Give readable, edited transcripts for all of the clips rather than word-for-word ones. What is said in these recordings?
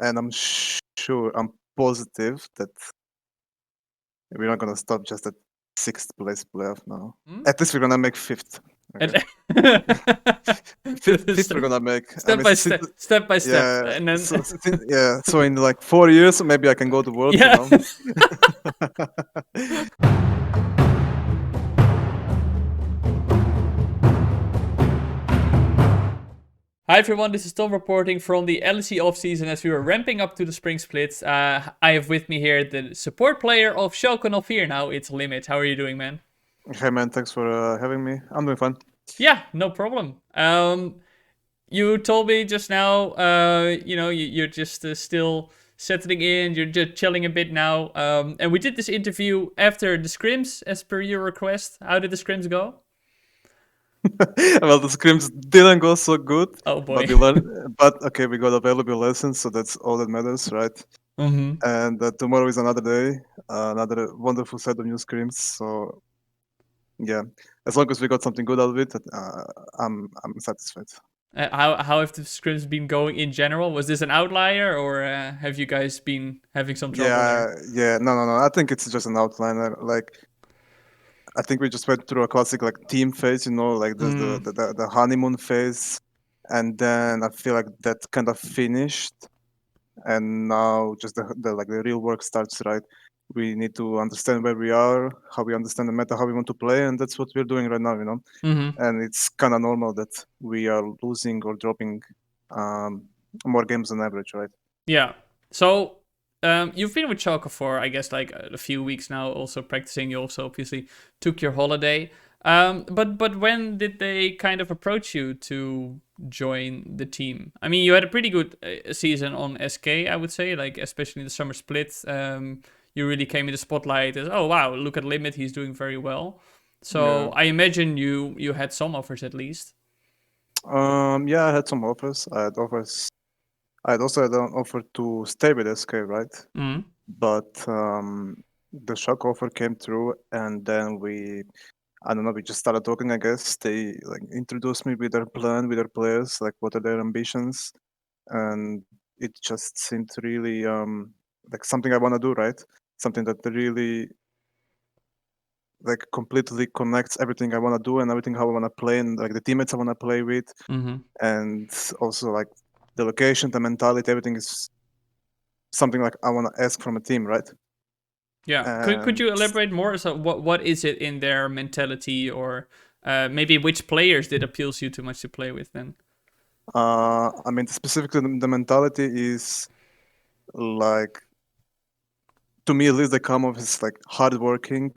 and I'm positive that we're not gonna stop just at sixth place playoff now. At least we're gonna make fifth. Okay. Fifth we're gonna make. Step by step, step by step, Yeah. and then So in like 4 years, maybe I can go to Worlds. yeah. Hi everyone, this is Tom reporting from the LEC offseason as we were ramping up to the spring splits. I have with me here the support player of Shokunovir now, it's Limit. How are you doing, man? Hey man, thanks for having me. I'm doing fine. Yeah, no problem. You told me just now, you're just still settling in, you're just chilling a bit now. And we did this interview after the scrims, as per your request. How did the scrims go? Well, the scrims didn't go so good. Oh boy. But okay, we got a valuable lesson, so that's all that matters, right? Mm-hmm. And tomorrow is another day, another wonderful set of new scrims. So yeah, as long as we got something good out of it, I'm satisfied. How have the scrims been going in general? Was this an outlier, or have you guys been having some trouble there? Yeah, no. I think it's just an outline. Like, I think we just went through a classic like team phase, like the honeymoon phase, and then I feel like that kind of finished, and now just the real work starts. Right, we need to understand where we are, how we understand the meta, how we want to play, and that's what we're doing right now. Mm-hmm. And it's kind of normal that we are losing or dropping more games than average, right? Yeah. So you've been with Schalke for, I guess, like a few weeks now, also practicing. You also obviously took your holiday. But when did they kind of approach you to join the team? I mean, you had a pretty good season on SK, I would say, like especially in the summer split. You really came in the spotlight as, oh wow, look at Limit, he's doing very well. So Yeah. I imagine you had some offers at least. Yeah, I had some offers. I had offers. I had also had an offer to stay with SK, right? Mm-hmm. But the shock offer came through, and then I don't know, we just started talking. I guess they like introduced me with their plan, with their players, like what are their ambitions, and it just seemed really like something I want to do, right? Something that really like completely connects everything I want to do and everything how I want to play and like the teammates I want to play with, Mm-hmm. and also like the location, the mentality, everything is something like I want to ask from a team, right? Yeah. Could And you elaborate more? So what is it in their mentality, or maybe which players did appeals you too much to play with then? I mean, specifically the mentality is like, to me at least, they come off as like hardworking.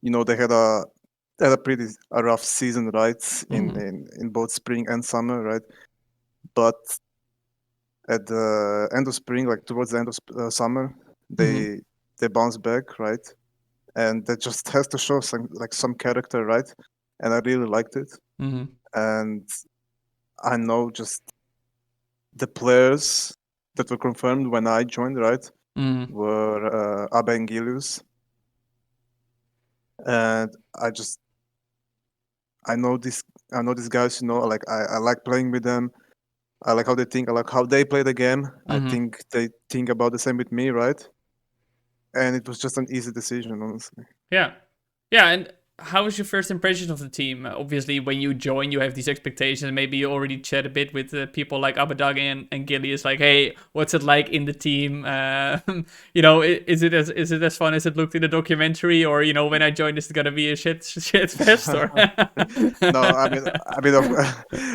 They had a pretty rough season, right? In both spring and summer, right? But at the end of spring, like towards the end of summer, they they bounce back, right? And that just has to show some character, right? And I really liked it. Mm-hmm. And I know just the players that were confirmed when I joined, right, Mm-hmm. were Abe and Gilius. And I know these guys, like I like playing with them. I like how they think, I like how they play the game. I Mm-hmm. think they think about the same with me, right? And it was just an easy decision, honestly. Yeah. Yeah, and how was your first impression of the team? Obviously, when you join, you have these expectations. Maybe you already chat a bit with people like Abadag and Gilly. It's like, hey, what's it like in the team? Is it as fun as it looked in the documentary, or when I join, this is gonna be a shit fest? Or No,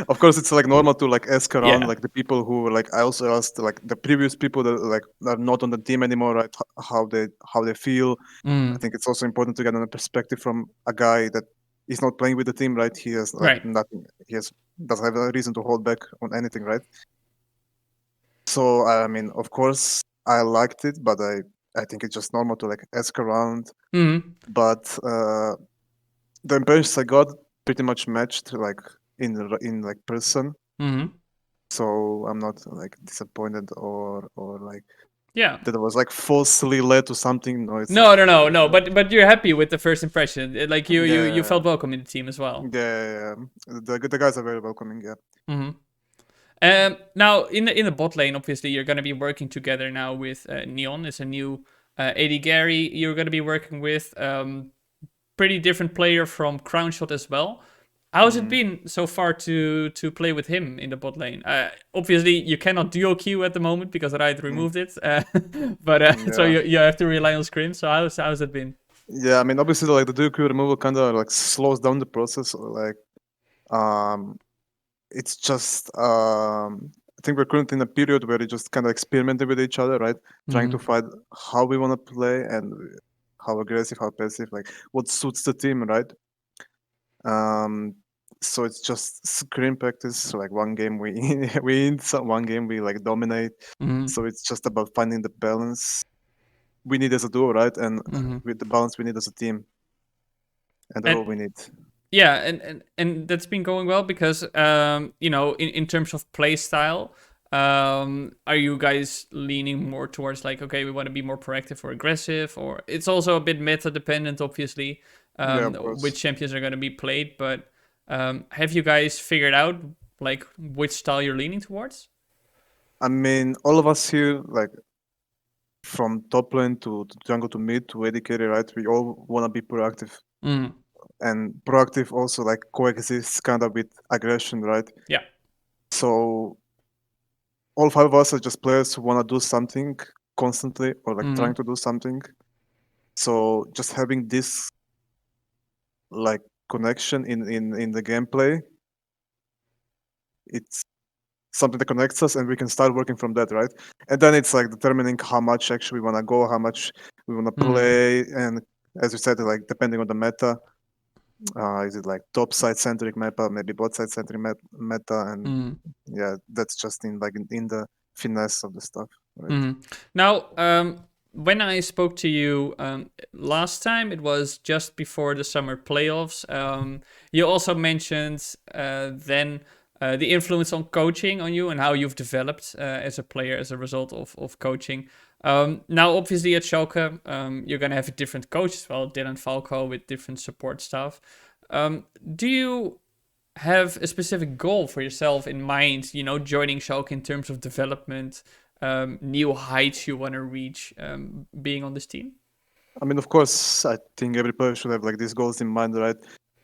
of course, it's like normal to like ask around yeah. like the people who like I also asked like the previous people that like are not on the team anymore, right? How they feel. I Mm, think it's also important to get a perspective from a guy that is not playing with the team, right? He has like right. nothing. Doesn't have a reason to hold back on anything, right? So I mean, of course, I liked it, but I think it's just normal to like ask around. Mm, But the impressions I got pretty much matched like in like person. mm. So I'm not like disappointed or like Yeah. that I was like falsely led to something. No, it's like No. But you're happy with the first impression. Like you yeah, felt welcome in the team as well. yeah. The guys are very welcoming. Yeah. Mm-hmm. Now in the bot lane, obviously you're gonna be working together now with Neon. It's a new AD Gary you're gonna be working with. Pretty different player from Crownshot as well. How's it Mm, been so far to play with him in the bot lane? Obviously, you cannot duo queue at the moment because Riot mm, removed it, but so yeah. you have to rely on scrim. So how's it been? Yeah, I mean, obviously, like the Duke removal kind of like slows down the process. Like, um, it's just I think we're currently in a period where we just kind of experimenting with each other, right? Trying to Mm-hmm. find how we want to play and how aggressive, how passive, like what suits the team, right? Um, so it's just screen practice. So like one game we we win, so one game we like dominate. Mm-hmm. So it's just about finding the balance we need as a duo, right? And Mm-hmm. with the balance we need as a team, and that's And all we need. yeah, and that's been going well because in terms of play style, are you guys leaning more towards like, okay, we want to be more proactive or aggressive, or it's also a bit meta dependent, obviously, Yeah, of course. which champions are going to be played. But have you guys figured out like which style you're leaning towards? I mean, all of us here, like from top lane to jungle to mid to AD carry, right? We all want to be proactive, Mm, and proactive also like coexists kind of with aggression, right? yeah. So all five of us are just players who want to do something constantly or like trying Mm, to do something. So just having this like connection in the gameplay, it's something that connects us, and we can start working from that, right? And then it's like determining how much actually we want to go, how much we want to mm, play, and as you said, like depending on the meta, is it like top side centric meta, maybe bot side centric meta, and mm. yeah, that's just in the finesse of the stuff, right? Mhm. Now, when I spoke to you last time, it was just before the summer playoffs. You also mentioned then the influence on coaching on you and how you've developed as a player as a result of coaching. Now, obviously, at Schalke, you're going to have a different coach as well, Dylan Falco, with different support staff. Do you have a specific goal for yourself in mind, joining Schalke in terms of development, new heights you want to reach, being on this team? I mean, of course, I think every player should have like these goals in mind, right?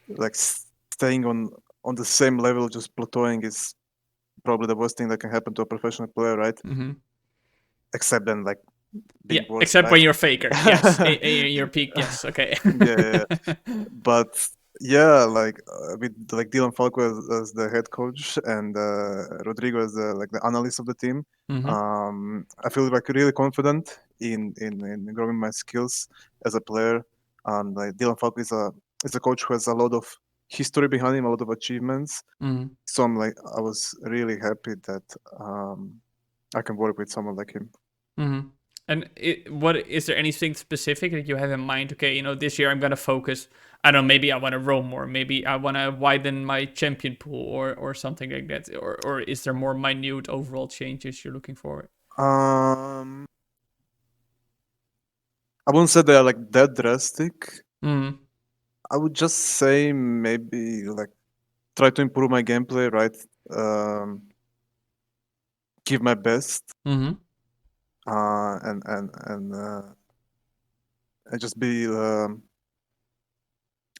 Like staying on the same level, just plateauing is probably the worst thing that can happen to a professional player, right? Hmm. Except then like Yeah, being worse, except right? when you're faker. Yes, in your peak. Yes, okay. Yeah, yeah, yeah. But yeah, like with like Dylan Falco as the head coach and Rodrigo as the analyst of the team, Hmm. I feel like really confident in growing my skills as a player. Like Dylan Falco is a coach who has a lot of history behind him, a lot of achievements. Hmm. So I was really happy that I can work with someone like him. Hmm. And what is there anything specific that you have in mind? Okay, this year I'm gonna focus. I don't know. Maybe I want to roam more. Maybe I want to widen my champion pool, or something like that. Or is there more minute overall changes you're looking for? Um, I wouldn't say they are like that drastic. Mm-hmm. I would just say maybe like try to improve my gameplay, right? Um, give my best, Mm-hmm. and just be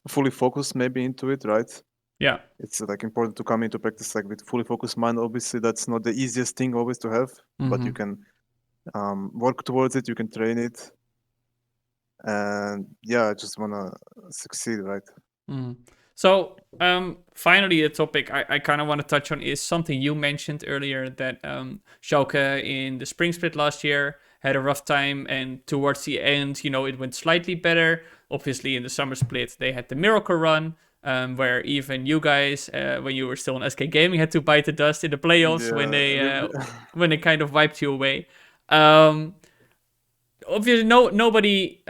fully focused, maybe into it, right? Yeah. It's like important to come into practice like with fully focused mind. Obviously, that's not the easiest thing always to have, but you Mm-hmm. can work towards it. You can train it, and yeah, I just wanna succeed, right? Mm. So, finally, a topic I kind of want to touch on is something you mentioned earlier that Schalke in the spring split last year had a rough time, and towards the end, it went slightly better. Obviously, in the summer split, they had the miracle run, where even you guys, when you were still in SK Gaming, had to bite the dust in the playoffs when Yeah, they kind of wiped you away. Um, Obviously, nobody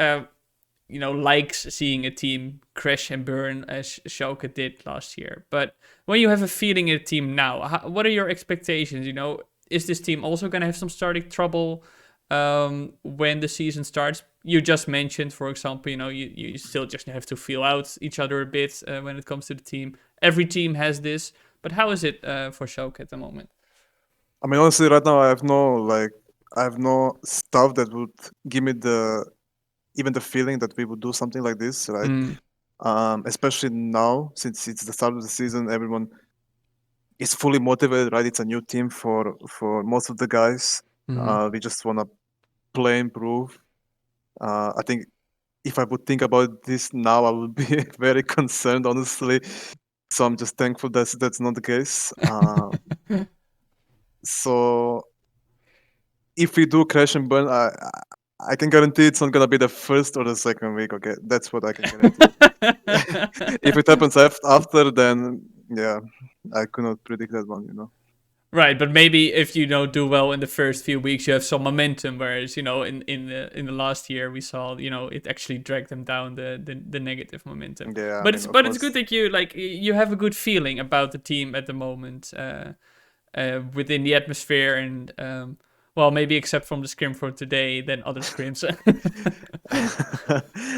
likes seeing a team crash and burn as Schalke did last year. But when you have a feeling in a team now, what are your expectations? Is this team also going to have some starting trouble when the season starts? You just mentioned, for example, you still just have to feel out each other a bit when it comes to the team. Every team has this. But how is it for Schalke at the moment? I mean, honestly, right now I have no stuff that would give me the even the feeling that we would do something like this, right? Mm, Especially now, since it's the start of the season, everyone is fully motivated, right? It's a new team for most of the guys. mm. We just wanna play, improve. I think if I would think about this now, I would be very concerned, honestly. So I'm just thankful that's not the case. So if we do crash and burn, I can guarantee it's not gonna be the first or the second week. Okay, that's what I can guarantee. If it happens after, then yeah, I could not predict that one. Right, but maybe if you do well in the first few weeks, you have some momentum. Whereas in the last year, we saw it actually dragged them down the negative momentum. Yeah, I But mean, it's of but it's good course. that you have a good feeling about the team at the moment, within the atmosphere and well, maybe except from the scrim for today, then other scrims.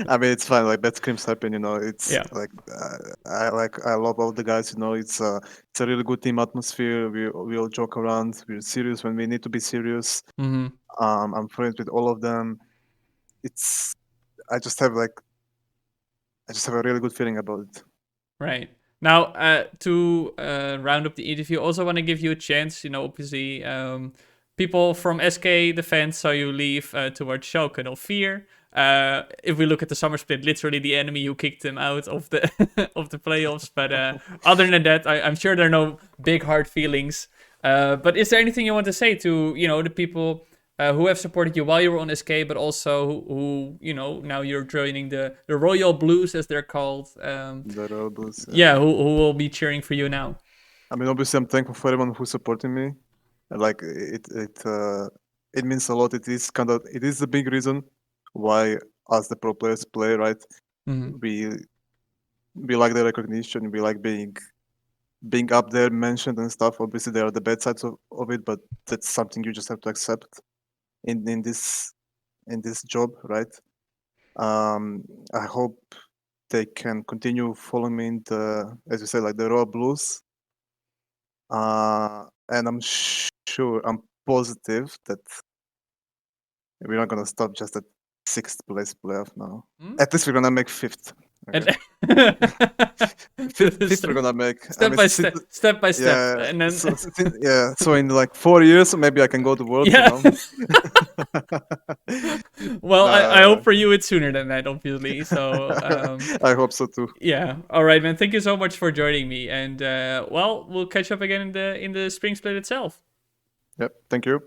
I mean, it's fine. Like bad scrims happen. It's Yeah. like I love all the guys. It's a really good team atmosphere. We all joke around. We're serious when we need to be serious. Hmm. I'm friends with all of them. It's I just have like I just have a really good feeling about it. Right. Now, to round up the interview, also want to give you a chance. Obviously, people from SK, the fans, saw you leave towards Shokunovir. If we look at the summer split, literally the enemy who kicked them out of the of the playoffs. But other than that, I'm sure there are no big hard feelings. But is there anything you want to say to the people who have supported you while you were on SK, but also who now you're joining the Royal Blues as they're called? The Rebels. Yeah, who will be cheering for you now? I mean, obviously, I'm thankful for everyone who's supporting me. Like it means a lot. It is a big reason why us the pro players play. Right? Hmm. We we like the recognition. We like being up there, mentioned and stuff. Obviously, there are the bad sides of it, but that's something you just have to accept in this job, right? I hope they can continue following me in the, as you say, like the raw blues. And sure, I'm positive that we're not gonna stop just at sixth place playoff now. Hmm? At least we're gonna make fifth. Okay, And fifth we're gonna make. I step mean, by step, step by step, yeah. and then Yeah. So in like 4 years, maybe I can go to Worlds. yeah. Well, I Nah, hope for you it's sooner than that, obviously. So I hope so too. yeah. All right, man. Thank you so much for joining me, and well, we'll catch up again in the spring split itself. Yep. Thank you.